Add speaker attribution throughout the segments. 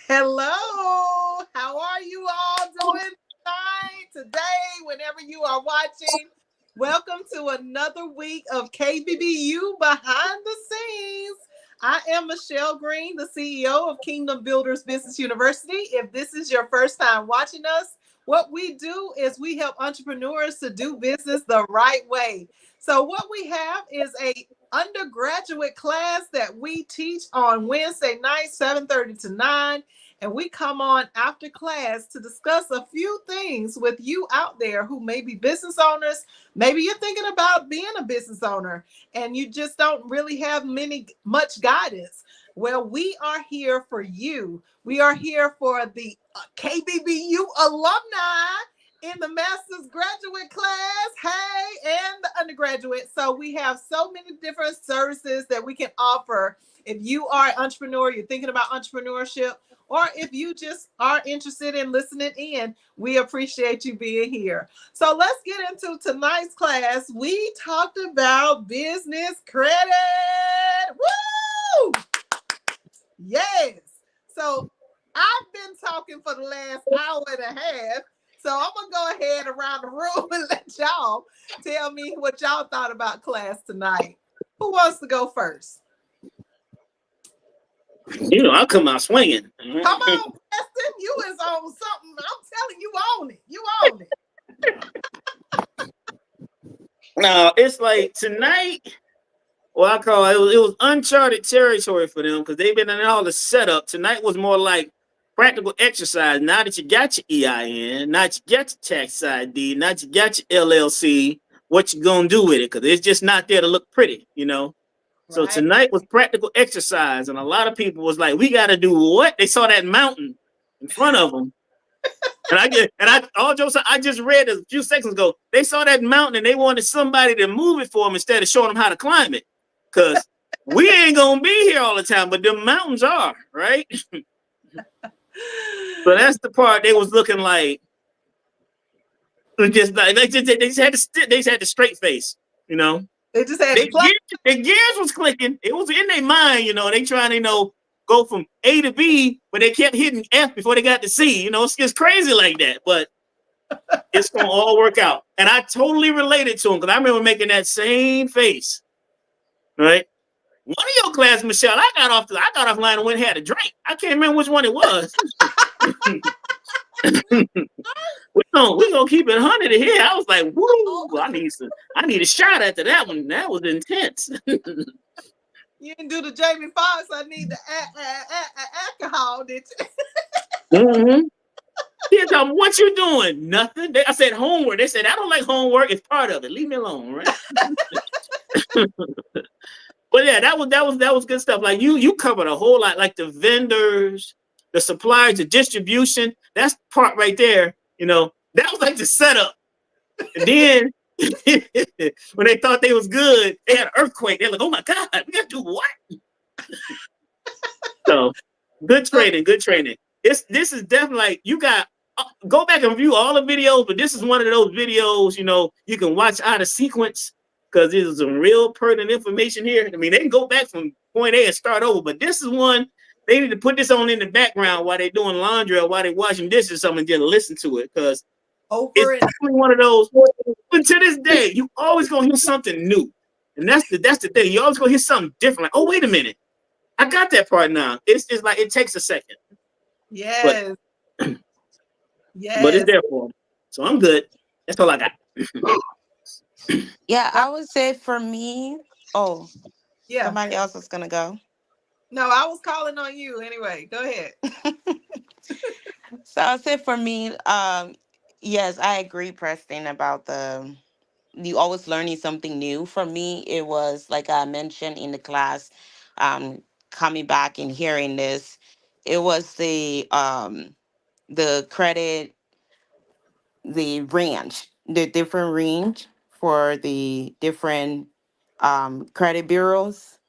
Speaker 1: Hello, how are you all doing tonight, today, whenever you are watching? Welcome to another week of Kbbu Behind the Scenes. I am Michelle Green, the CEO of Kingdom Builders Business University. If this is your first time watching us, what we do is we help entrepreneurs to do business the right way. So what we have is a undergraduate class that we teach on Wednesday night, 7:30 to 9. And we come on after class to discuss a few things with you out there who may be business owners. Maybe you're thinking about being a business owner and you just don't really have much guidance. Well, we are here for you. We are here for the KBBU alumni in the master's graduate class, hey, and the undergraduate. So we have so many different services that we can offer. If you are an entrepreneur, you're thinking about entrepreneurship, or if you just are interested in listening in, we appreciate you being here. So let's get into tonight's class. We talked about business credit. Woo! Yes. So I've been talking for the last hour and a half. So I'm going to go ahead around the room and let y'all tell me what y'all thought about class tonight. Who wants to go first?
Speaker 2: I'll come out swinging.
Speaker 1: Come on, Preston. You is on something. I'm telling you, own it. You own it.
Speaker 2: No, it's like tonight. Well, I call it was uncharted territory for them because they've been in all the setup. Tonight was more like practical exercise. Now that you got your EIN, now that you got your tax ID, now that you got your LLC, what you gonna do with it? Because it's just not there to look pretty, So
Speaker 1: Right.
Speaker 2: tonight was practical exercise, and a lot of people was like, "We got to do what?" They saw that mountain in front of them, all jokes. I just read a few seconds ago. They saw that mountain, and they wanted somebody to move it for them instead of showing them how to climb it, because we ain't gonna be here all the time, but the mountains are right. So that's the part they was looking like. Just like they just had the straight face,
Speaker 1: They just had
Speaker 2: They
Speaker 1: to play.
Speaker 2: their gears was clicking. It was in their mind, They trying to, go from A to B, but they kept hitting F before they got to C. It's just crazy like that. But it's gonna all work out. And I totally related to him because I remember making that same face. Right? One of your class, Michelle, I got off line and went and had a drink. I can't remember which one it was. we gonna keep it 100 here. I was like, woo! I need a shot after that one. That was intense.
Speaker 1: You didn't do the Jamie Foxx. I need the alcohol, did you?
Speaker 2: Mm-hmm. He told me, what you doing? Nothing. I said homework. They said, I don't like homework. It's part of it. Leave me alone, right? But yeah, that was good stuff. Like you covered a whole lot, like the vendors, the suppliers, the distribution. That's part right there. That was like the setup. And then when they thought they was good, they had an earthquake. They're like, oh my God, we gotta do what? So good training. This is definitely like you got go back and view all the videos, but this is one of those videos, you can watch out of sequence because there's some real pertinent information here. I mean, they can go back from point A and start over, but this is one they need to put this on in the background while they're doing laundry or while they're washing dishes or something, just listen to it because it's definitely one of those. But to this day, you always gonna hear something new, and that's the thing. You always gonna hear something different. Like, oh, wait a minute, I got that part now. It's like it takes a second.
Speaker 1: Yes.
Speaker 2: But,
Speaker 1: yes.
Speaker 2: But it's there for them. So I'm good. That's all I got.
Speaker 3: Yeah, I would say for me,
Speaker 1: yeah.
Speaker 3: Somebody else is gonna go.
Speaker 1: No, I was calling on you anyway. Go ahead.
Speaker 3: So I'll say for me, yes, I agree, Preston, about you always learning something new. For me, it was like I mentioned in the class, coming back and hearing this, it was the credit, the range, the different range for the different credit bureaus,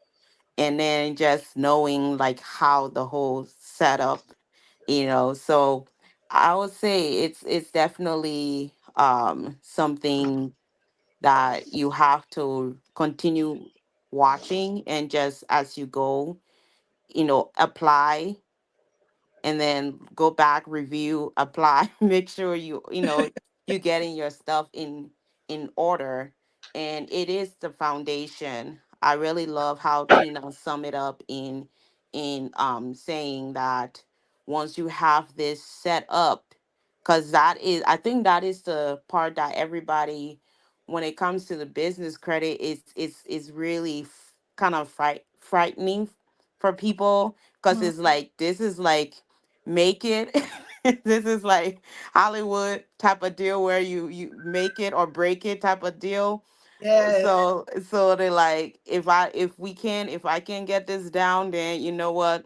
Speaker 3: and then just knowing like how the whole setup, so I would say it's definitely something that you have to continue watching, and just as you go, apply and then go back, review, apply, make sure you getting your stuff in order. And it is the foundation. I really love how Tina sum it up in saying that once you have this set up, because that is, I think that is the part that everybody, when it comes to the business credit, is really kind of frightening for people, because
Speaker 1: Mhm.
Speaker 3: it's like, this is like, make it. This is like Hollywood type of deal where you make it or break it type of deal.
Speaker 1: Yes.
Speaker 3: So they like, if I can get this down, then you know what,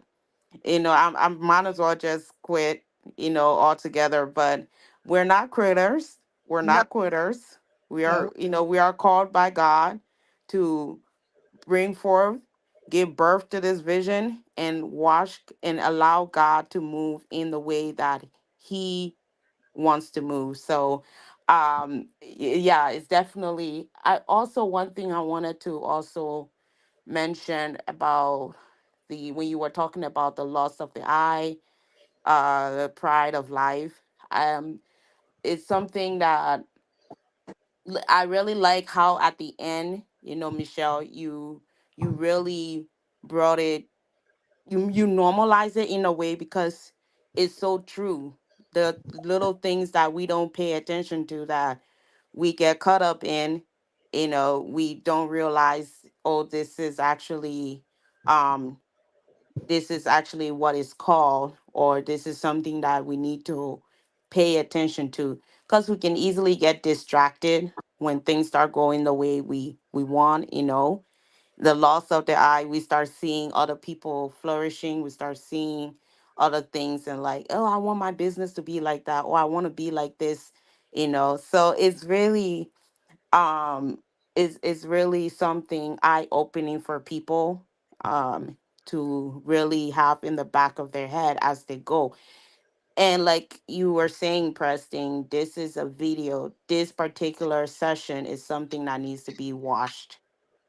Speaker 3: I might as well just quit, altogether. But we're not quitters. We're
Speaker 1: No,
Speaker 3: not quitters. We are,
Speaker 1: no.
Speaker 3: we are called by God to bring forth, give birth to this vision, and watch and allow God to move in the way that He wants to move. So, yeah, it's definitely. I also, one thing I wanted to also mention about the when you were talking about the loss of the eye, the pride of life. It's something that I really like how at the end, Michelle, you really brought it, you normalize it in a way, because it's so true. The little things that we don't pay attention to, that we get caught up in, we don't realize, oh, um this is actually what it's called, or this is something that we need to pay attention to, because we can easily get distracted when things start going the way we want. The loss of the eye, we start seeing other people flourishing, we start seeing other things, and like, oh, I want my business to be like that, or I want to be like this. So it's really, um is really something eye opening for people, to really have in the back of their head as they go. And like you were saying, Preston, this is a video. This particular session is something that needs to be watched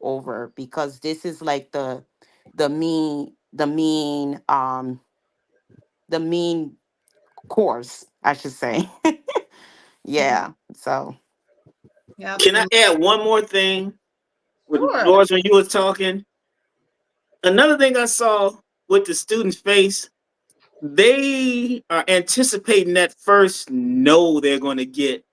Speaker 3: over, because this is like the mean course, I should say.
Speaker 1: Mhm.
Speaker 3: Yeah. So
Speaker 2: Can I
Speaker 1: Absolutely.
Speaker 2: add one more thing? With
Speaker 1: Sure.
Speaker 2: Lawrence, when you was talking, another thing I saw with the student's face, they are anticipating that first no they're going to get.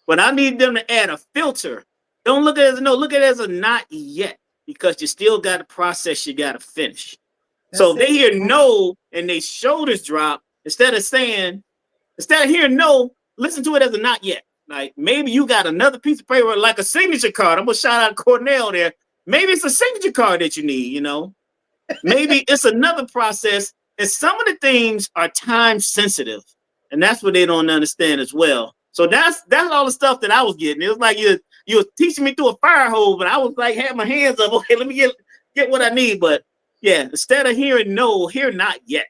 Speaker 2: But I need them to add a filter. Don't look at it as a no, look at it as a not yet, because you still got a process you got to finish. So
Speaker 1: That's
Speaker 2: if they
Speaker 1: it.
Speaker 2: hear no and they shoulders drop, instead of hearing no, listen to it as a not yet. Like maybe you got another piece of paper, like a signature card. I'm gonna shout out Cornell there. Maybe it's a signature card that you need. Maybe it's another process. And some of the things are time sensitive. And that's what they don't understand as well. So that's all the stuff that I was getting. It was like you were teaching me through a fire hose, but I was like had my hands up. Okay, let me get what I need. But yeah, instead of hearing no, hear not yet.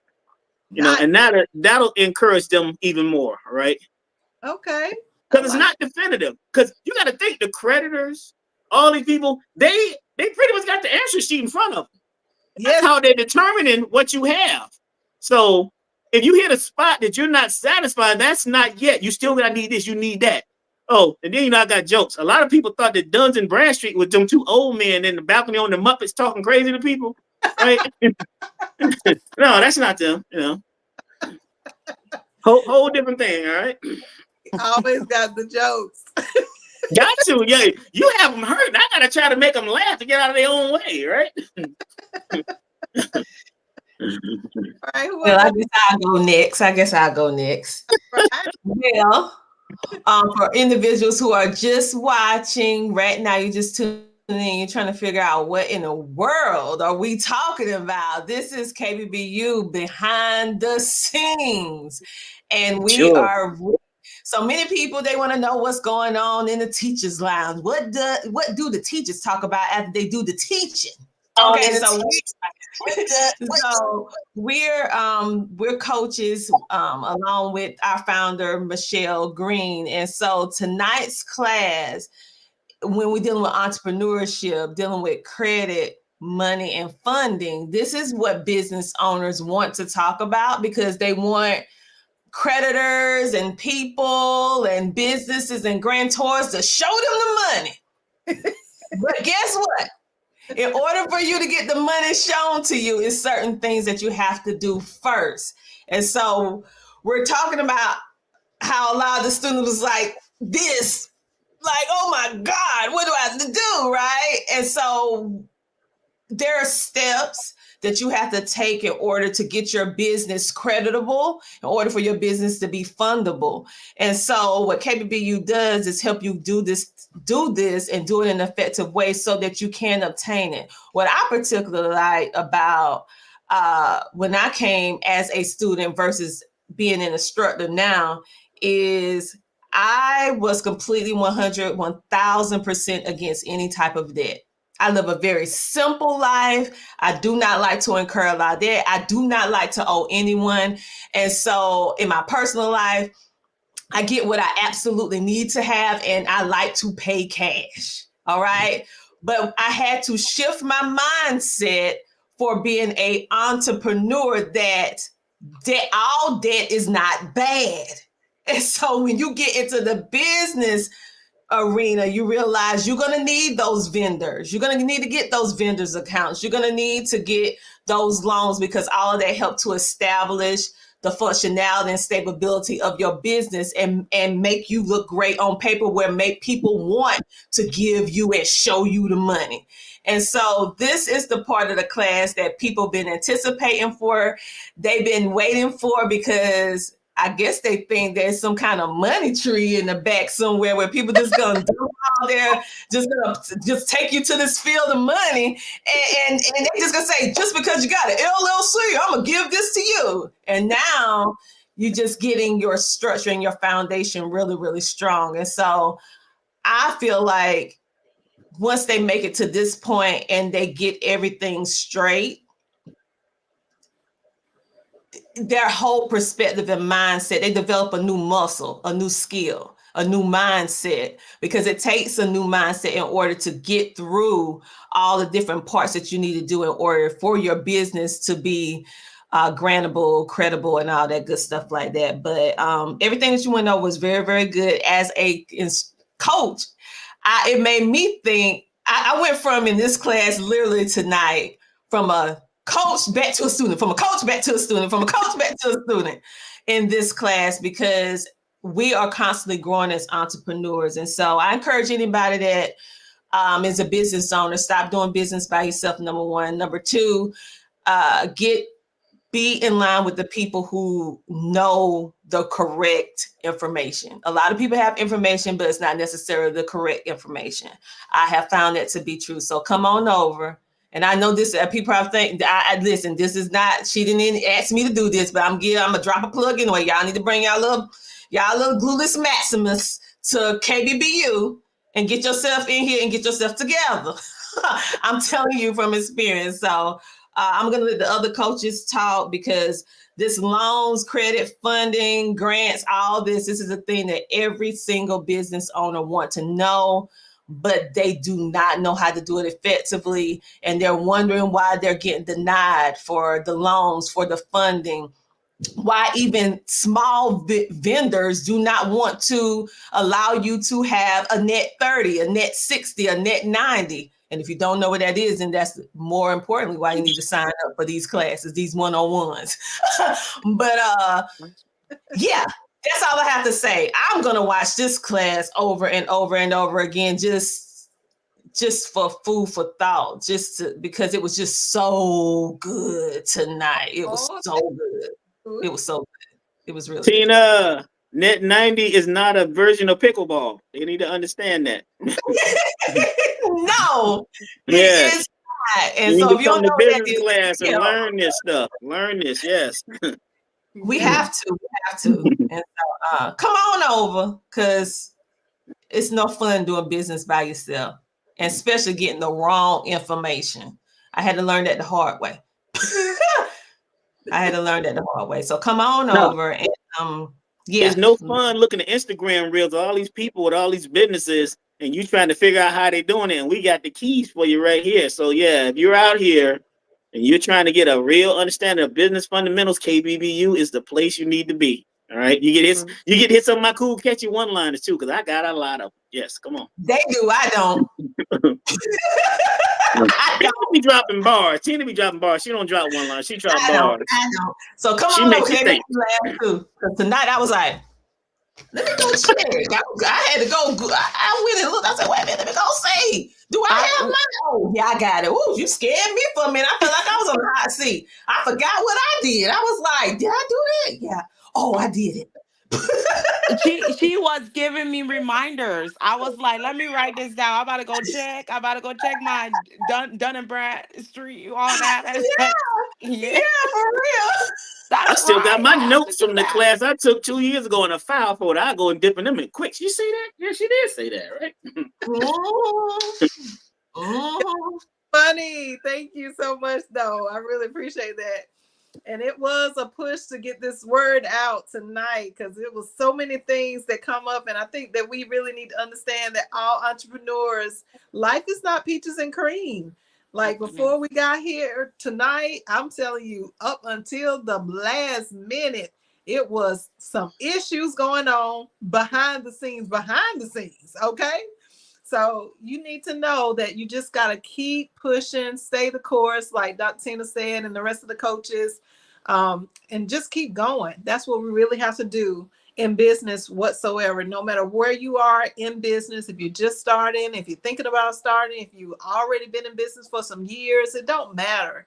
Speaker 1: Not
Speaker 2: And that'll encourage them even more, right?
Speaker 1: okay. I
Speaker 2: Because it's
Speaker 1: like.
Speaker 2: not definitive. Because you got to think the creditors, all these people, they pretty much got the answer sheet in front of them. That's
Speaker 1: Yes.
Speaker 2: how they're determining what you have. So if you hit a spot that you're not satisfied, that's not yet. You still gotta need this, you need that. Oh, and then I got jokes. A lot of people thought that Duns and Bradstreet was them two old men in the balcony on the Muppets talking crazy to people, right? No, that's not them. Whole different thing. All right,
Speaker 1: Always got the jokes.
Speaker 2: got to. Yeah, you have them hurt. I gotta try to make them laugh to get out of their own way, right?
Speaker 1: All right. Who
Speaker 4: Well,
Speaker 1: want
Speaker 4: I
Speaker 1: to
Speaker 4: guess I'll go next. I guess I'll go next.
Speaker 1: go right?
Speaker 4: Well, for individuals who are just watching right now, you're just tuning in, you're trying to figure out what in the world are we talking about. This is KBBU behind the scenes, and we
Speaker 2: Sure.
Speaker 4: are. So many people, they want to know what's going on in the teachers' lounge. What do the teachers talk about after they do the teaching?
Speaker 2: On
Speaker 4: Okay,
Speaker 2: in the
Speaker 4: so
Speaker 2: what
Speaker 4: we're coaches, along with our founder Michelle Green, and so tonight's class, when we're dealing with entrepreneurship, dealing with credit, money, and funding. This is what business owners want to talk about because they want creditors and people and businesses and grantors to show them the money. But guess what? In order for you to get the money shown to you, is certain things that you have to do first. And so we're talking about how a lot of the students was like this, like, oh my God, what do I have to do, right? And so there are steps that you have to take in order to get your business creditable, in order for your business to be fundable. And so what Kbbu does is help you do this and do it in an effective way so that you can obtain it. What I particularly like about when I came as a student versus being an instructor now is I was completely 1,000% against any type of debt. I live a very simple life. I do not like to incur a lot of debt. I do not like to owe anyone. And so in my personal life, I get what I absolutely need to have, and I like to pay cash. All right. But I had to shift my mindset for being an entrepreneur that all debt is not bad. And so when you get into the business arena, you realize you're going to need those vendors. You're going to need to get those vendors accounts. You're going to need to get those loans because all of that help to establish the functionality and stability of your business and make you look great on paper where make people want to give you and show you the money. And so this is the part of the class that people been anticipating for. They've been waiting for because I guess they think there's some kind of money tree in the back somewhere where people just gonna dump out there, just take you to this field of money, and they just gonna say, just because you got an LLC, I'm gonna give this to you. And now you're just getting your structure and your foundation really, really strong. And so I feel like once they make it to this point and they get everything straight, their whole perspective and mindset, they develop a new muscle, a new skill, a new mindset, because it takes a new mindset in order to get through all the different parts that you need to do in order for your business to be grantable, credible, and all that good stuff like that. But everything that you went over was very, very good. As a coach, it made me think, I went from in this class literally tonight from a coach back to a student, from a coach back to a student, from a coach back to a student in this class, because we are constantly growing as entrepreneurs. And so I encourage anybody that is a business owner, stop doing business by yourself, number one. Number two, be in line with the people who know the correct information. A lot of people have information, but it's not necessarily the correct information. I have found that to be true. So come on over. And I know this, people probably think, listen, this is not, she didn't ask me to do this, but I'm gonna drop a plug anyway. Y'all need to bring y'all little Glueless Maximus to Kbbu and get yourself in here and get yourself together. I'm telling you from experience. So I'm going to let the other coaches talk, because this loans, credit, funding, grants, all this is a thing that every single business owner wants to know, but they do not know how to do it effectively. And they're wondering why they're getting denied for the loans, for the funding, why even small vendors do not want to allow you to have a net 30, a net 60, a net 90. And if you don't know what that is, then that's more importantly why you need to sign up for these classes, these one-on-ones. But yeah, that's all I have to say. I'm going to watch this class over and over and over again, just for food for thought, because it was just so good tonight. It was so good. It was so good. It was really
Speaker 2: Tina, good. Net 90 is not a version of pickleball. You need to understand that.
Speaker 4: No.
Speaker 2: Yeah.
Speaker 4: It's not. And
Speaker 2: you
Speaker 4: so
Speaker 2: need
Speaker 4: if
Speaker 2: to
Speaker 4: you
Speaker 2: come
Speaker 4: don't
Speaker 2: to
Speaker 4: know
Speaker 2: business
Speaker 4: that,
Speaker 2: class and learn this stuff. Learn this, yes.
Speaker 4: We have to. And so come on over, because it's no fun doing business by yourself, and especially getting the wrong information. I had to learn that the hard way. So come on over and yeah.
Speaker 2: It's no fun looking at Instagram reels of all these people with all these businesses, and you trying to figure out how they doing it, and we got the keys for you right here. So yeah, if you're out here and you're trying to get a real understanding of business fundamentals, KBBU is the place you need to be. All right, you get hit some of my cool catchy one-liners too, because I got a lot of them. Yes, come on.
Speaker 4: They do. I don't. I
Speaker 2: Tina
Speaker 4: don't.
Speaker 2: be dropping bars. Tina be dropping bars. She don't drop one line. She drop
Speaker 4: I don't.
Speaker 2: bars.
Speaker 4: I don't. So come
Speaker 2: She
Speaker 4: on
Speaker 2: makes
Speaker 4: over
Speaker 2: you
Speaker 4: here. Make
Speaker 2: think.
Speaker 4: me laugh too. Because tonight I was like, let me go check. I had to go. I went and looked. I said, wait a minute, let me go see. Do I have
Speaker 3: I
Speaker 4: mine? Oh, yeah, I got it. Ooh, you scared me for a minute. I felt like I was on the hot seat. I forgot what I did. I was like, did I do that? Yeah. Oh, I did it.
Speaker 3: she was giving me reminders. I was like, let me write this down. I'm about to go check. I'm about to go check my Dun and Bradstreet, all that. I said,
Speaker 4: Yeah,
Speaker 3: yeah,
Speaker 4: for real.
Speaker 2: I
Speaker 3: that's
Speaker 2: still got
Speaker 3: right.
Speaker 2: my
Speaker 3: I have to
Speaker 2: notes
Speaker 3: do
Speaker 2: from the
Speaker 3: that.
Speaker 2: class I took 2 years ago in a file folder. I go and dip in them in quick. You see that? Yeah, she did say that, right?
Speaker 1: Funny. Thank you so much, though. I really appreciate that. And it was a push to get this word out tonight because it was so many things that come up. And I think that we really need to understand that all entrepreneurs, life is not peaches and cream. Like before we got here tonight, I'm telling you, up until the last minute, it was some issues going on behind the scenes, okay? So you need to know that you just got to keep pushing, stay the course, like Dr. Tina said, and the rest of the coaches, and just keep going. That's what we really have to do in business whatsoever. No matter where you are in business, if you're just starting, if you're thinking about starting, if you've already been in business for some years, it don't matter.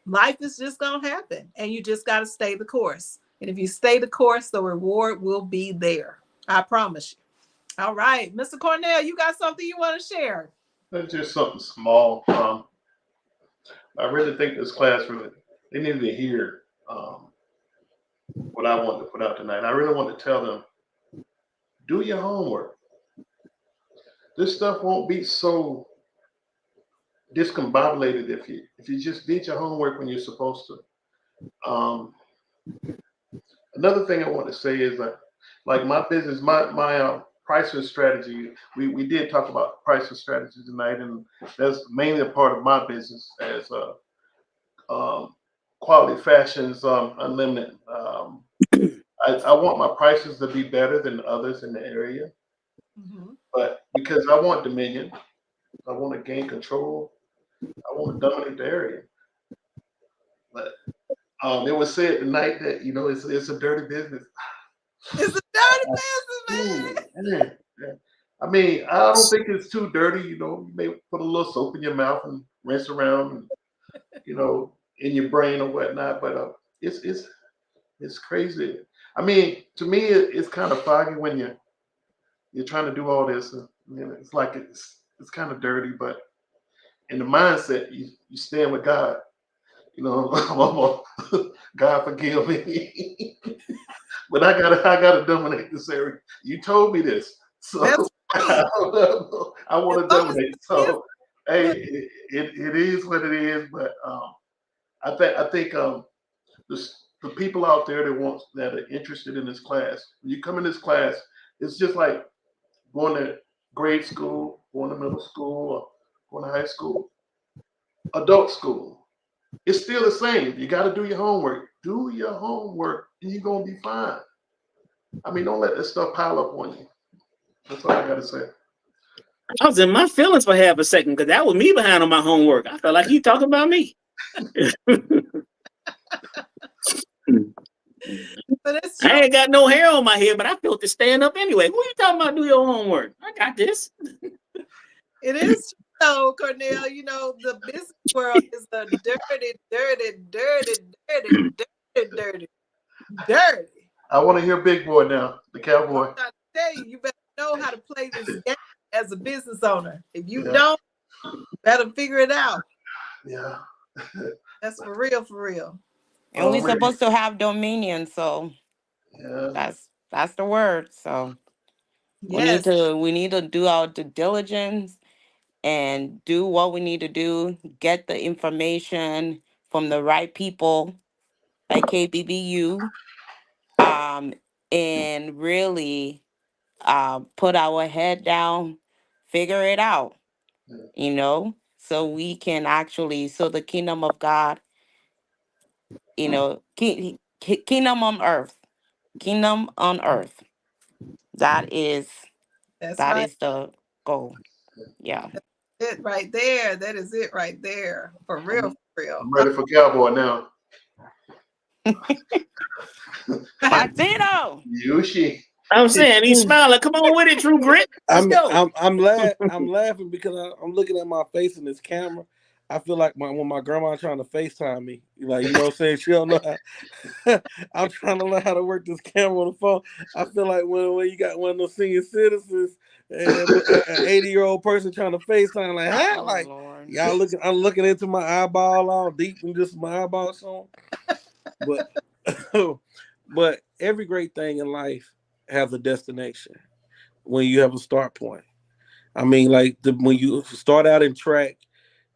Speaker 1: Life is just going to happen, and you just got to stay the course. And if you stay the course, the reward will be there. I promise you. All right, Mr. Cornell, you got something you want to share?
Speaker 5: That's just something small. I really think this class really they need to hear what I want to put out tonight. I really want to tell them, do your homework. This stuff won't be so discombobulated if you just did your homework when you're supposed to. Another thing I want to say is that, like my business, my pricing strategy. We did talk about pricing strategy tonight, and that's mainly a part of my business as Quality Fashions Unlimited. I want my prices to be better than others in the area, but because I want dominion, I want to gain control. I want to dominate the area. But it was said tonight that it's a dirty business.
Speaker 1: It's a dirty business,
Speaker 5: Ooh, man. Yeah. I mean, I don't think it's too dirty. You may put a little soap in your mouth and rinse around, and, in your brain or whatnot. But it's crazy. I mean, to me, it's kind of foggy when you're trying to do all this. And, it's like it's kind of dirty, but in the mindset, you stand with God. God forgive me, but I gotta dominate this area. You told me this, so
Speaker 1: man. That's right.
Speaker 5: I
Speaker 1: As
Speaker 5: want to
Speaker 1: long as
Speaker 5: dominate.
Speaker 1: it's
Speaker 5: So hey, it is what it is. But I think the people out there that are interested in this class, when you come in this class, it's just like going to grade school, going to middle school, or going to high school, adult school. It's still the same. You got to do your homework. Do your homework, and you're gonna be fine. I mean, don't let this stuff pile up on you. That's all I got to say.
Speaker 2: I was in my feelings for half a second because that was me behind on my homework. I felt like he talking about me.
Speaker 1: but it's
Speaker 2: I
Speaker 1: true.
Speaker 2: ain't got no hair on my head, but I felt to stand up anyway. Who you talking about? Do your homework. I got this.
Speaker 1: It is true, though, Cornell. The business world is a dirty, dirty, dirty, dirty, dirty, dirty, dirty.
Speaker 5: I want to hear Big Boy now, the
Speaker 1: I'm
Speaker 5: cowboy.
Speaker 1: trying to tell you, you better know how to play this game as a business owner. If you
Speaker 5: Yeah,
Speaker 1: don't, you better figure it out.
Speaker 5: yeah.
Speaker 1: That's for real, for real.
Speaker 3: And we're
Speaker 5: Already.
Speaker 3: supposed to have dominion, so
Speaker 5: Yeah.
Speaker 3: that's the word. So
Speaker 1: Yes.
Speaker 3: we need to do our due diligence and do what we need to do, get the information from the right people like KBBU, and really put our head down, figure it out,
Speaker 5: Yeah.
Speaker 3: so we can actually, so the kingdom of God, kingdom on earth, kingdom on earth. That is
Speaker 1: That's
Speaker 3: that
Speaker 1: right.
Speaker 3: is the goal. Yeah.
Speaker 1: It right there. That is it right there. For real,
Speaker 5: I'm,
Speaker 1: for real.
Speaker 5: I'm ready for Cowboy now.
Speaker 3: Martino.
Speaker 5: Yushi.
Speaker 2: I'm saying he's smiling. Come on with it, True Grit. Let's
Speaker 6: I'm
Speaker 2: go.
Speaker 6: I'm I'm laughing because I'm looking at my face in this camera. I feel like when my grandma trying to FaceTime me, like, you know what I'm saying? She don't know how. I'm trying to learn how to work this camera on the phone. I feel like when you got one of those senior citizens and an 80-year-old person trying to FaceTime, like, huh?
Speaker 3: Oh
Speaker 6: Like,
Speaker 3: Lord.
Speaker 6: y'all looking, I'm looking into my eyeball all deep and just my eyeball showing. But but every great thing in life has a destination when you have a start point. I mean, like when you start out in track,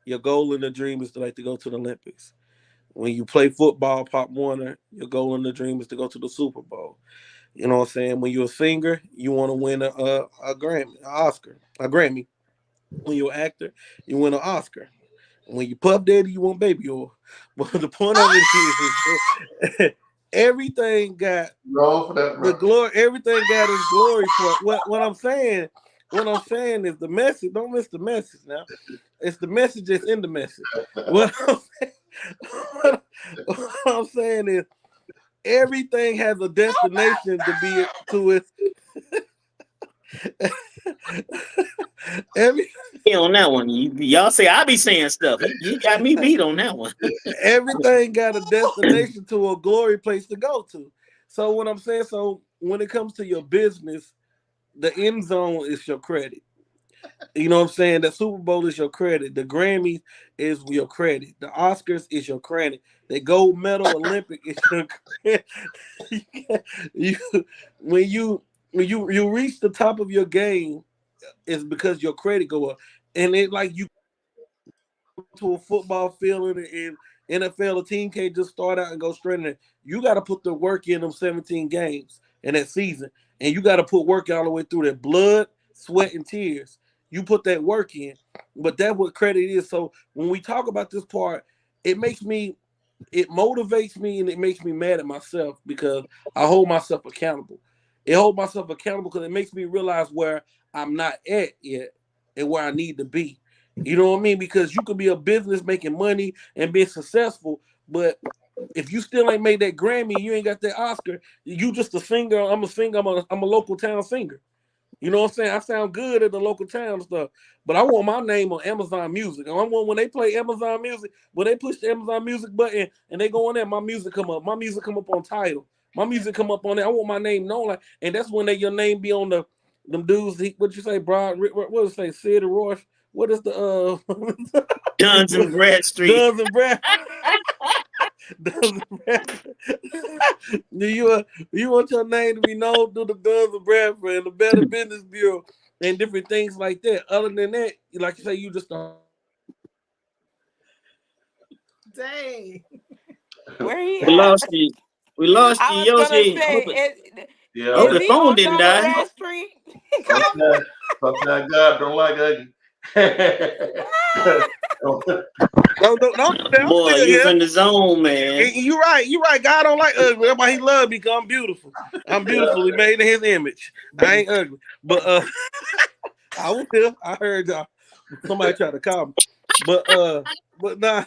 Speaker 6: your goal and the dream is to like to go to the Olympics. When you play football, Pop Warner, your goal and the dream is to go to the Super Bowl. You know what I'm saying? When you're a singer, you want to win a Grammy, an Oscar, a Grammy. When you're an actor, you win an Oscar. When you Puff Daddy, you want baby oil. But the point of it is everything got
Speaker 5: Roll for that,
Speaker 6: the
Speaker 5: bro.
Speaker 6: glory. Everything got its glory for it. What I'm saying is the message. Don't miss the message now. It's the message that's in the message. What I'm saying, what I'm saying is everything has a destination to be to it. Every
Speaker 2: On that one. Y'all say I be saying stuff. He got me beat on that one.
Speaker 6: everything got a destination to a glory place to go to. So what I'm saying, so when it comes to your business, the end zone is your credit. You know what I'm saying? The Super Bowl is your credit. The Grammys is your credit. The Oscars is your credit. The gold medal Olympic is your credit. you, when you reach the top of your game, it's because your credit go up. And it like you to a football field in NFL, a team can't just start out and go straight in there. You got to put the work in them 17 games in that season, and you got to put work all the way through that blood, sweat, and tears. You put that work in, but that's what credit is. So when we talk about this part, it makes me, it motivates me, and it makes me mad at myself because I hold myself accountable. It holds myself accountable because it makes me realize where I'm not at yet and where I need to be. You know what I mean? Because you could be a business making money and being successful, but if you still ain't made that Grammy, you ain't got that Oscar. You just a singer. I'm a singer. I'm a local town singer. You know what I'm saying? I sound good at the local town stuff, but I want my name on Amazon Music. I want when they play Amazon Music, when they push the Amazon Music button and they go on there, my music come up. My music come up on title. My music come up on there. I want my name known, like, and that's when your name be on the them dudes. What you say, Broad? What does it say? Sid and Royce. What is the
Speaker 2: Duns and Bradstreet.
Speaker 6: Duns and Brad? Duns and Brad. Do you want your name to be known through the Duns and Bradford and the Better Business Bureau and different things like that? Other than that, like you say, you just
Speaker 1: Dang.
Speaker 3: Where he
Speaker 2: We
Speaker 3: at?
Speaker 2: lost you. We lost you,
Speaker 3: I was gonna
Speaker 2: Yoshi.
Speaker 3: say,
Speaker 5: Yeah,
Speaker 2: I hope
Speaker 3: is
Speaker 2: his
Speaker 3: he
Speaker 2: phone
Speaker 3: on
Speaker 2: didn't
Speaker 3: Dun and
Speaker 2: die.
Speaker 3: Bradstreet?
Speaker 5: sometimes, sometimes God don't like ugly.
Speaker 6: don't I'm
Speaker 2: Boy,
Speaker 6: still
Speaker 2: you was
Speaker 6: here.
Speaker 2: in the zone, man.
Speaker 6: You're right. You're right. God don't like ugly. That's why He loved me because I'm beautiful. I'm
Speaker 5: Yeah.
Speaker 6: beautiful. He made in His image. I ain't ugly, but I will. I heard somebody try to call me, but nah,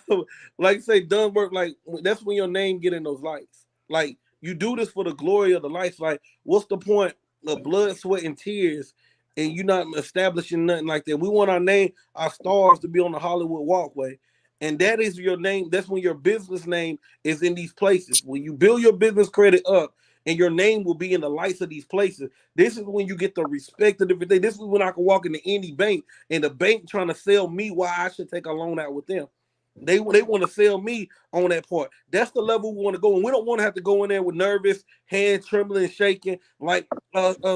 Speaker 6: like I say, done work. Like that's when your name get in those lights. Like you do this for the glory of the lights. Like what's the point of blood, sweat, and tears, and you not establishing nothing like that? We want our name, our stars to be on the Hollywood walkway. And that is your name. That's when your business name is in these places. When you build your business credit up, and your name will be in the lights of these places. This is when you get the respect of different things. This is when I can walk into any bank and the bank trying to sell me why I should take a loan out with them. They want to sell me on that part. That's the level we want to go. And we don't want to have to go in there with nervous, hands trembling, shaking, like,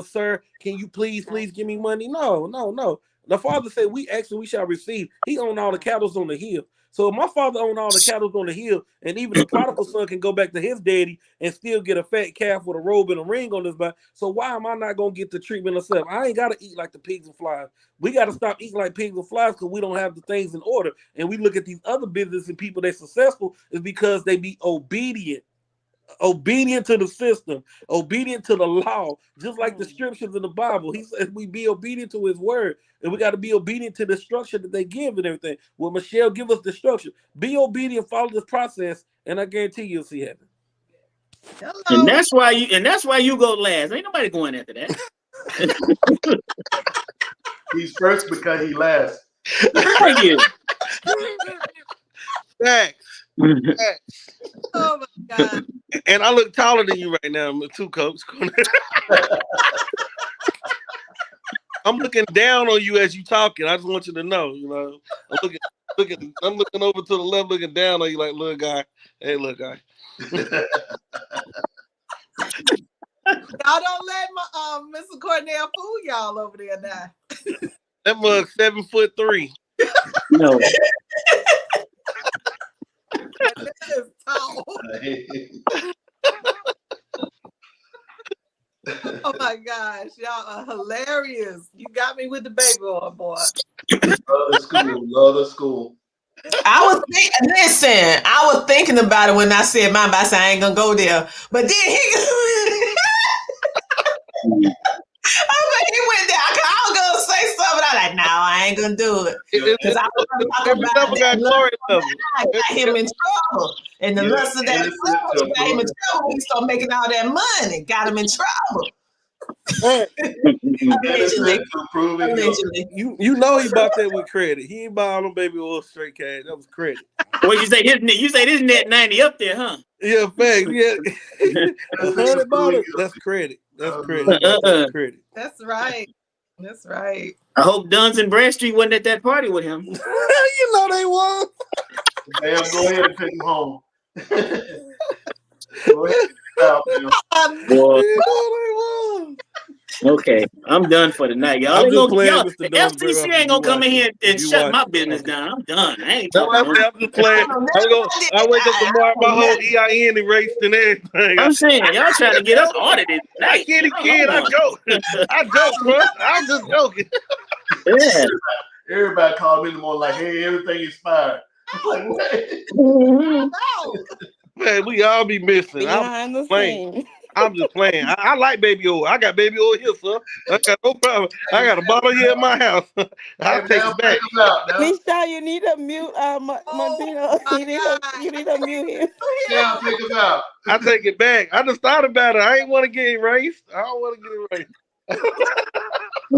Speaker 6: sir, can you please give me money? No. The Father said, we ask and we shall receive. He own all the cattle on the hill. So if my father owned all the cattle on the hill, and even the prodigal son can go back to his daddy and still get a fat calf with a robe and a ring on his back. So why am I not gonna get the treatment myself? I ain't gotta eat like the pigs and flies. We gotta stop eating like pigs and flies because we don't have the things in order. And we look at these other business and people that's successful is because they be obedient to the system, obedient to the law, just like the scriptures in the Bible. He says we be obedient to his word, and we got to be obedient to the structure that they give and everything. Well, Michelle give us the structure. Be obedient, follow this process, and I guarantee you'll see heaven.
Speaker 1: Hello.
Speaker 2: And that's why you go last. Ain't nobody going after that.
Speaker 5: He's first because he last.
Speaker 2: Thank you.
Speaker 6: Thanks.
Speaker 1: Oh my God.
Speaker 6: And I look taller than you right now, too, Coach. I'm looking down on you as you talking. I just want you to know, I'm looking over to the left, looking down on you like, little guy. Hey, little guy.
Speaker 1: Y'all don't let my Mr. Cornell fool y'all over there now.
Speaker 6: That mug 7'3".
Speaker 2: No.
Speaker 1: That is tall. Oh my gosh, y'all are hilarious. You got me with the baby oil, boy.
Speaker 5: Love the school.
Speaker 4: I was thinking about it when I said mine, but I said I ain't gonna go there. But then he went there. I was gonna say something, but I was like, no, I ain't gonna do it. Because I was gonna talk about that lust got him in trouble. And the lust of that love got him in trouble. He started making all that money, got him in trouble. Allegedly.
Speaker 6: You know he bought that with credit. He ain't bought them baby oil straight cash. That was credit.
Speaker 2: Well, you say this net 90 up there, huh?
Speaker 6: Yeah, facts. Yeah. $100. That's credit. That's credit. That's credit.
Speaker 1: That's right. That's right.
Speaker 2: I hope Duns and Bradstreet wasn't at that party with him.
Speaker 6: You know they won.
Speaker 5: Damn, go ahead and take him home. Go ahead.
Speaker 2: Boy. Okay, I'm done for the night, y'all. The FCC ain't gonna come in here and shut my business down. I'm done. I ain't talking.
Speaker 6: I'm just playing. I wake up tomorrow, my whole EIN erased and everything.
Speaker 2: I'm saying y'all trying to get us audited.
Speaker 6: I kid, I joke. I joke, bro. I'm just joking.
Speaker 2: Yeah.
Speaker 5: Everybody called me in the morning like, hey, everything is fine. I'm like,
Speaker 1: what?
Speaker 6: Man, we all be missing. I'm just playing. I like baby oil. I got baby oil here, sir. I got no problem. I got a bottle here in my house. I'll take it back.
Speaker 3: Michelle, you need a mute, Martino. You need a mute him.
Speaker 5: Yeah, take it out.
Speaker 6: I take it back. I just thought about it. I ain't want to get erased. I don't want to get erased.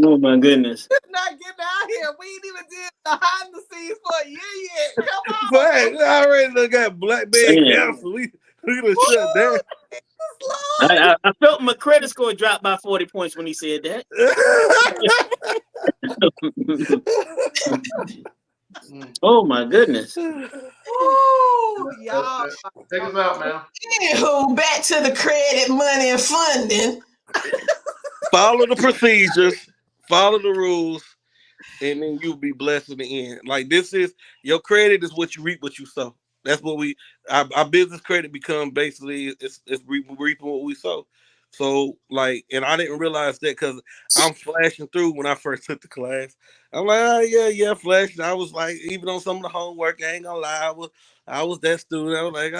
Speaker 2: Oh my goodness.
Speaker 1: Not getting out here. We ain't even did behind the scenes for a year yet. Come on.
Speaker 6: But I already got black bag cancer. We done shut down.
Speaker 2: I felt my credit score drop by 40 points when he said that. Oh my goodness.
Speaker 1: Ooh, y'all.
Speaker 5: Take us out, man.
Speaker 4: Anywho, back to the credit, money, and funding.
Speaker 6: Follow the procedures, follow the rules, and then you'll be blessed in the end. Like this is your credit is what you reap, what you sow. That's what our business credit become basically it's reaping what we sow. So like, and I didn't realize that because I'm flashing through when I first took the class. I'm like, oh, yeah, flashing. I was like, even on some of the homework, I ain't gonna lie, I was that student. I was like,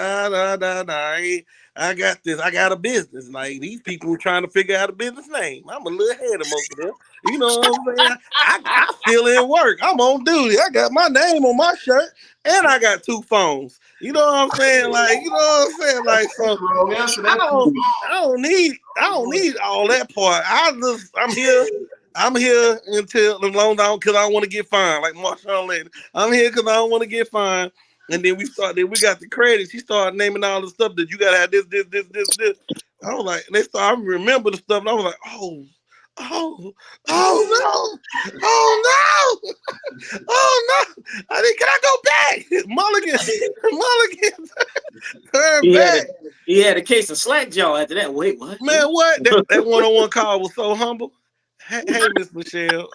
Speaker 6: I got this. I got a business. Like these people were trying to figure out a business name. I'm a little ahead of most of them. You know what I'm saying? I still in work. I'm on duty. I got my name on my shirt, and I got 2 phones. You know what I'm saying? Like, you know what I'm saying? Like, so I don't need all that part. I'm here until as long as because I don't want to get fined. Like Marshawn lady, I'm here because I don't want to get fined. And then we got the credit. She started naming all the stuff that you gotta have this. I was like, I remember the stuff, and I was like, oh no. Can I go back? Mulligan. Turn back.
Speaker 2: He had a case of slack jaw after that. Wait, what?
Speaker 6: Man, what? That one-on-one call was so humble. Hey, Miss Michelle.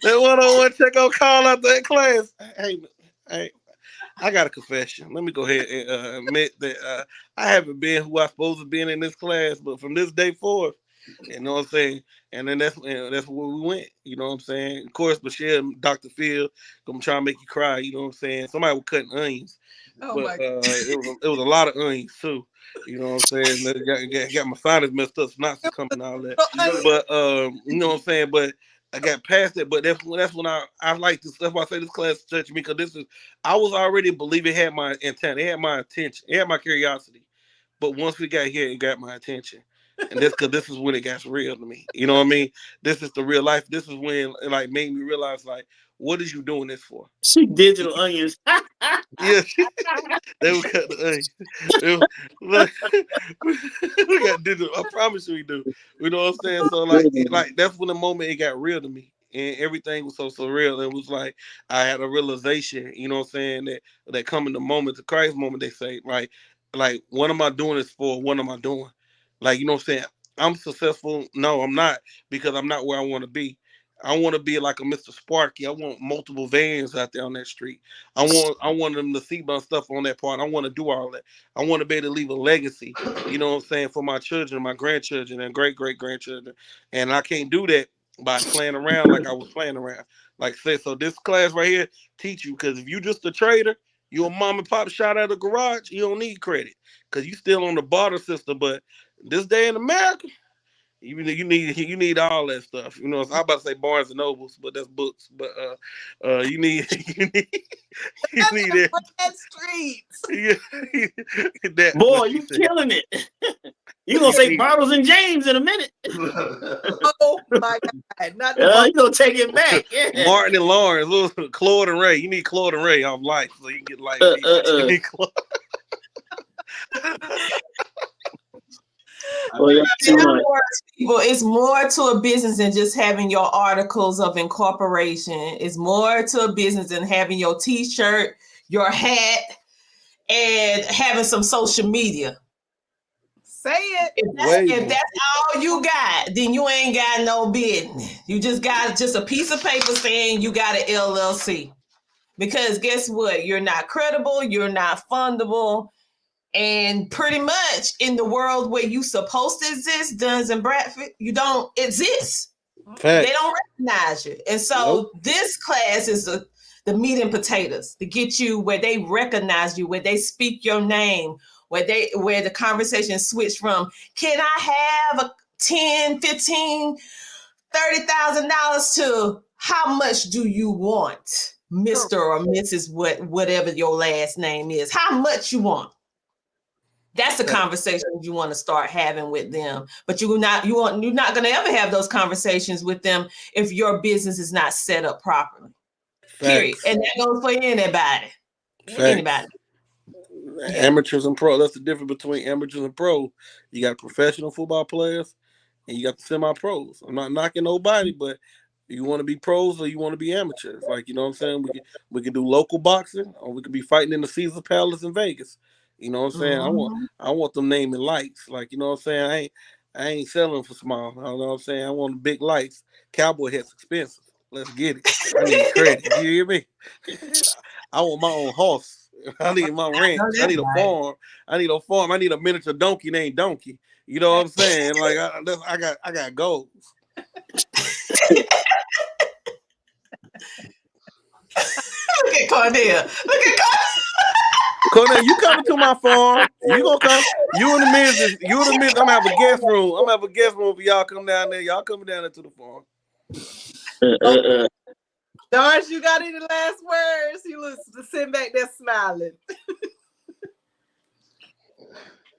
Speaker 6: That one-on-one check on call out that class. Hey, I got a confession. Let me go ahead and admit that I haven't been who I supposed to be in this class, but from this day forth, you know what I'm saying? And then that's where we went. You know what I'm saying? Of course, Michelle, Dr. Phil, gonna try and make you cry. You know what I'm saying? Somebody was cutting onions,
Speaker 1: Oh
Speaker 6: but
Speaker 1: my
Speaker 6: it was a lot of onions too. You know what I'm saying? That got my sinus messed up, synopsis coming and all that.
Speaker 1: God.
Speaker 6: But you know what I'm saying? But I got past it. But that's when I like this. That's why I say this class touched me, because I was already believing it had my intent. It had my attention. It had my curiosity. But once we got here, it got my attention. And that's because this is when it got real to me. You know what I mean? This is the real life. This is when it like made me realize, like, what is you doing this for?
Speaker 2: She digital onions.
Speaker 6: Yeah, they would cut the onion. Look, we got digital. I promise you we do. You know what I'm saying? So like that's when the moment it got real to me, and everything was so surreal. It was like I had a realization. You know what I'm saying? That coming the moment, the Christ moment. They say like what am I doing this for? What am I doing? Like, you know what I'm saying? I'm successful. No, I'm not, because I'm not where I want to be. I want to be like a Mr. Sparky. I want multiple vans out there on that street. I want them to see my stuff on that part. I want to do all that. I want to be able to leave a legacy, you know what I'm saying, for my children, my grandchildren, and great great grandchildren. And I can't do that by playing around like I was playing around. Like I said, so this class right here teach you, because if you just a trader, you a mom and pop shot at a garage, you don't need credit, because you still on the barter system. But this day in America, you need all that stuff. You know, I'm about to say Barnes and Nobles, but that's books. But you need you need it.
Speaker 1: That streets.
Speaker 6: That,
Speaker 2: Boy,
Speaker 6: but
Speaker 2: you killing it. You gonna
Speaker 6: you
Speaker 2: say
Speaker 6: need
Speaker 2: Bartles and James in a minute.
Speaker 1: Oh my God. Not the
Speaker 2: You gonna take it back. Yeah.
Speaker 6: Martin and Lawrence, little Claude and Ray. You need Claude and Ray off life so you can get life. You need Claude.
Speaker 2: Well, yeah, too much.
Speaker 4: People, it's more to a business than just having your articles of incorporation. It's more to a business than having your t-shirt, your hat, and having some social media.
Speaker 1: Say it.
Speaker 4: If that's all you got, then you ain't got no business. You just got just a piece of paper saying you got an LLC. Because guess what? You're not credible. You're not fundable. And pretty much in the world where you supposed to exist, Duns and Bradford, you don't exist.
Speaker 6: Fact.
Speaker 4: They don't recognize you. And so this class is the meat and potatoes to get you where they recognize you, where they speak your name, where the conversation switch from, can I have a 10, 15, $30,000 to how much do you want, Mr. or Mrs. whatever your last name is? How much you want? That's the conversation you want to start having with them. But you're not going to ever have those conversations with them if your business is not set up properly. Period. And that goes for anybody. Anybody.
Speaker 6: Amateurs and pro. That's the difference between amateurs and pro. You got professional football players and you got the semi-pros. I'm not knocking nobody, but you want to be pros or you want to be amateurs. Like, you know what I'm saying? We can do local boxing, or we could be fighting in the Caesar Palace in Vegas. You know what I'm saying? I want them naming lights. Like, you know what I'm saying? I ain't selling for small. You know what I'm saying? I want the big lights. Cowboy hats expensive. Let's get it. I need credit. You hear me? I want my own horse. I need my ranch. I need a farm. I need a miniature donkey named Donkey. You know what I'm saying? Like I got goals.
Speaker 4: Look at Cornell.
Speaker 6: Cornell, you coming to my farm? You gonna come? You and the missus. I'm gonna have a guest room. I'm gonna have a guest room for y'all. Come down there. Y'all coming down there to the farm.
Speaker 1: Doris, you got any last words? You was sitting back there smiling.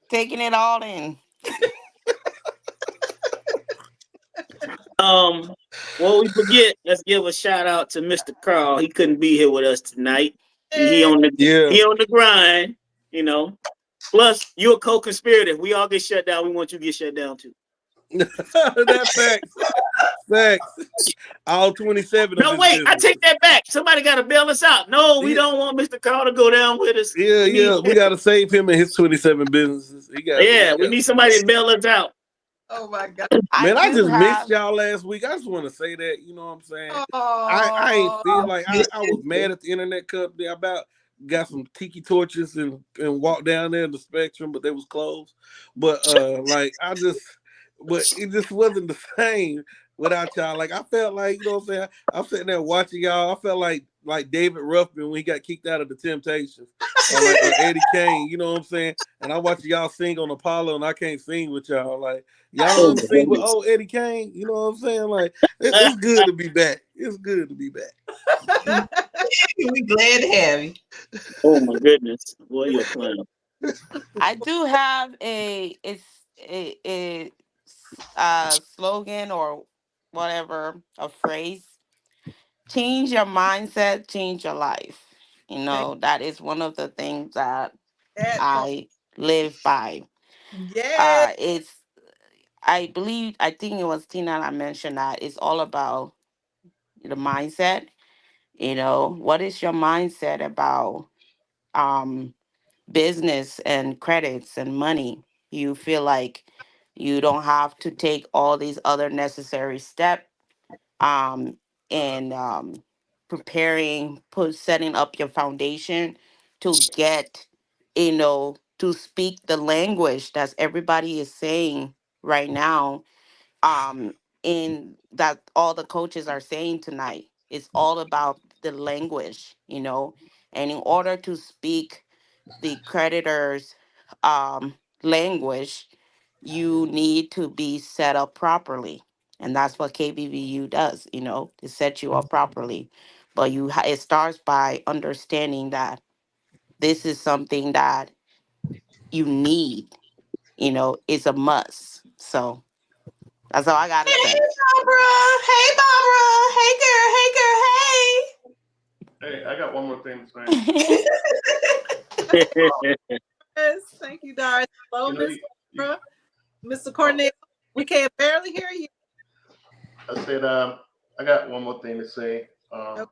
Speaker 3: Taking it all in.
Speaker 2: Well, we forget. Let's give a shout out to Mr. Carl. He couldn't be here with us tonight. He on the grind, you know. Plus, you're a co-conspirator. We all get shut down. We want you to get shut down too.
Speaker 6: That's facts. All 27.
Speaker 2: No, wait, I take that back. Somebody got to bail us out. No, we don't want Mr. Carl to go down with us.
Speaker 6: Yeah. We got to save him and his 27 businesses. We
Speaker 2: need somebody to bail us out.
Speaker 1: Oh my God.
Speaker 3: I
Speaker 6: Man, I
Speaker 3: do
Speaker 6: just missed
Speaker 3: have.
Speaker 6: y'all last week. I just want to say that, you know what I'm saying? I ain't
Speaker 1: Oh,
Speaker 6: feel like I was mad at the internet company about got some tiki torches and walked down there in the Spectrum, but they was closed. But like I just but it just wasn't the same without y'all. Like I felt like, you know what I'm saying? I'm sitting there watching y'all. I felt like David Ruffin when he got kicked out of the Temptations. Or Eddie Kane, you know what I'm saying? And I watch y'all sing on Apollo and I can't sing with y'all. Like y'all don't
Speaker 2: Oh
Speaker 6: want to
Speaker 2: my
Speaker 6: sing with
Speaker 2: goodness.
Speaker 6: Eddie Kane, you know what I'm saying? Like it's good to be back. It's good to be back.
Speaker 4: We glad to have you.
Speaker 2: Oh my goodness. Boy, you're a clown.
Speaker 3: I do have a slogan or whatever, a phrase. Change your mindset, change your life. You
Speaker 1: thank
Speaker 3: know, that is one of the things that
Speaker 1: that part.
Speaker 3: I live by.
Speaker 1: Yes.
Speaker 3: It's I think it was Tina that mentioned that it's all about the mindset. You know, what is your mindset about um business and credits and money? You feel like you don't have to take all these other necessary steps um and preparing, setting up your foundation to get, to speak the language that everybody is saying right now, in that all the coaches are saying tonight. It's all about the language, and in order to speak the creditors language, you need to be set up properly, and that's what KBVU does, to set you up properly. But it starts by understanding that this is something that you need, it's a must. So that's all I gotta
Speaker 4: Hey,
Speaker 3: say.
Speaker 4: Barbara. Hey, Barbara. Hey,
Speaker 5: Hey, I got one more thing to say.
Speaker 1: Yes. Thank you, Doris. Hello,
Speaker 5: You know,
Speaker 1: Miss
Speaker 5: you
Speaker 1: Barbara. Mr. Cornell. We can't barely hear you.
Speaker 5: I said, I got one more thing to say.
Speaker 1: Okay.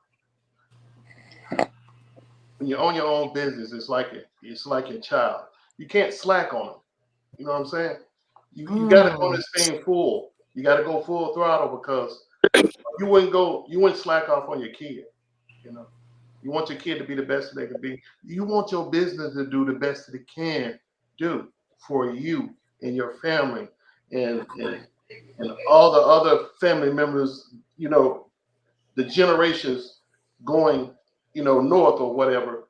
Speaker 5: When you own your own business, it's like your child. You can't slack on them. You know what I'm saying? You got to go
Speaker 4: hey,
Speaker 5: this thing full. You got to go full throttle because you wouldn't slack off on your kid. You know, you want your kid to be the best that they can be. You want your business to do the best that it can do for you and your family and all the other family members. You know, the generations going, north or whatever.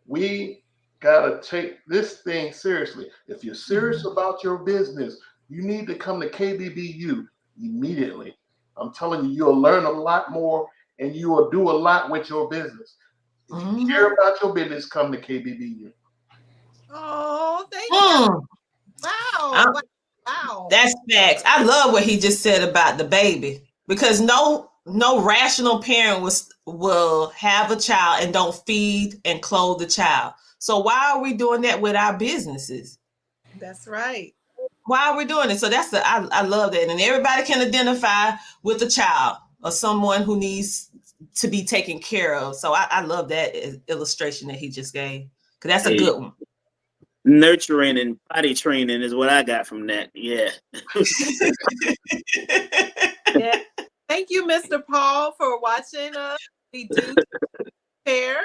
Speaker 5: We gotta take this thing seriously. If you're serious about your business, you need to come to KBBU immediately. I'm telling you, you'll learn a lot more and you will do a lot with your business. If you care
Speaker 4: Mm-hmm.
Speaker 5: about your business, come to KBBU.
Speaker 1: Oh, thank you.
Speaker 4: Mm.
Speaker 1: Wow. Wow. Wow.
Speaker 4: That's facts. I love what he just said about the baby because no rational parent will have a child and don't feed and clothe the child. So why are we doing that with our businesses?
Speaker 1: That's right.
Speaker 4: Why are we doing it? So I love that, and everybody can identify with a child or someone who needs to be taken care of. So I love that illustration that he just gave because that's a
Speaker 2: Hey,
Speaker 4: good one.
Speaker 2: nurturing and body training is what I got from that. Yeah.
Speaker 1: Yeah. Thank you, Mr. Paul, for watching us. We do pair.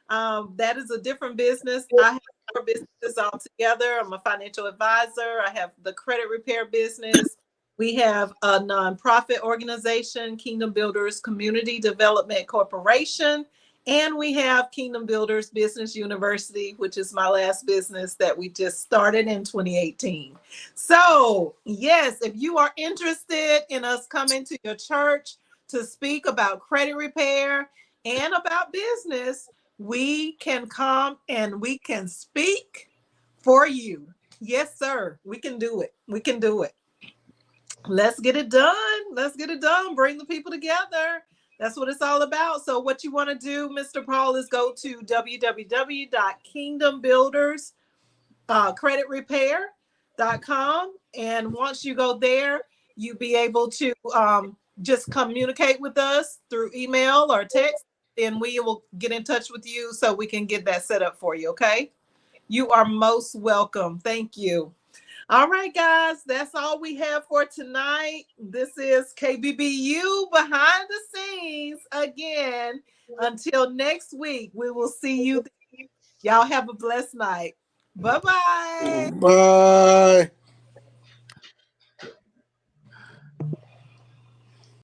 Speaker 1: That is a different business. I have four businesses all together. I'm a financial advisor. I have the credit repair business. We have a nonprofit organization, Kingdom Builders Community Development Corporation. And we have Kingdom Builders Business University, which is my last business that we just started in 2018. So, yes, if you are interested in us coming to your church to speak about credit repair, and about business, we can come and we can speak for you. Yes, sir. We can do it. We can do it. Let's get it done. Let's get it done. Bring the people together. That's what it's all about. So, what you want to do, Mr. Paul, is go to www.kingdombuilderscreditrepair.com. And once you go there, you'll be able to just communicate with us through email or text, and we will get in touch with you so we can get that set up for you. Okay. You are most welcome. Thank you. All right, guys, that's all we have for tonight. This is KBBU behind the scenes again. Until next week, we will see you. Y'all have a blessed night. Bye-bye.
Speaker 6: Bye.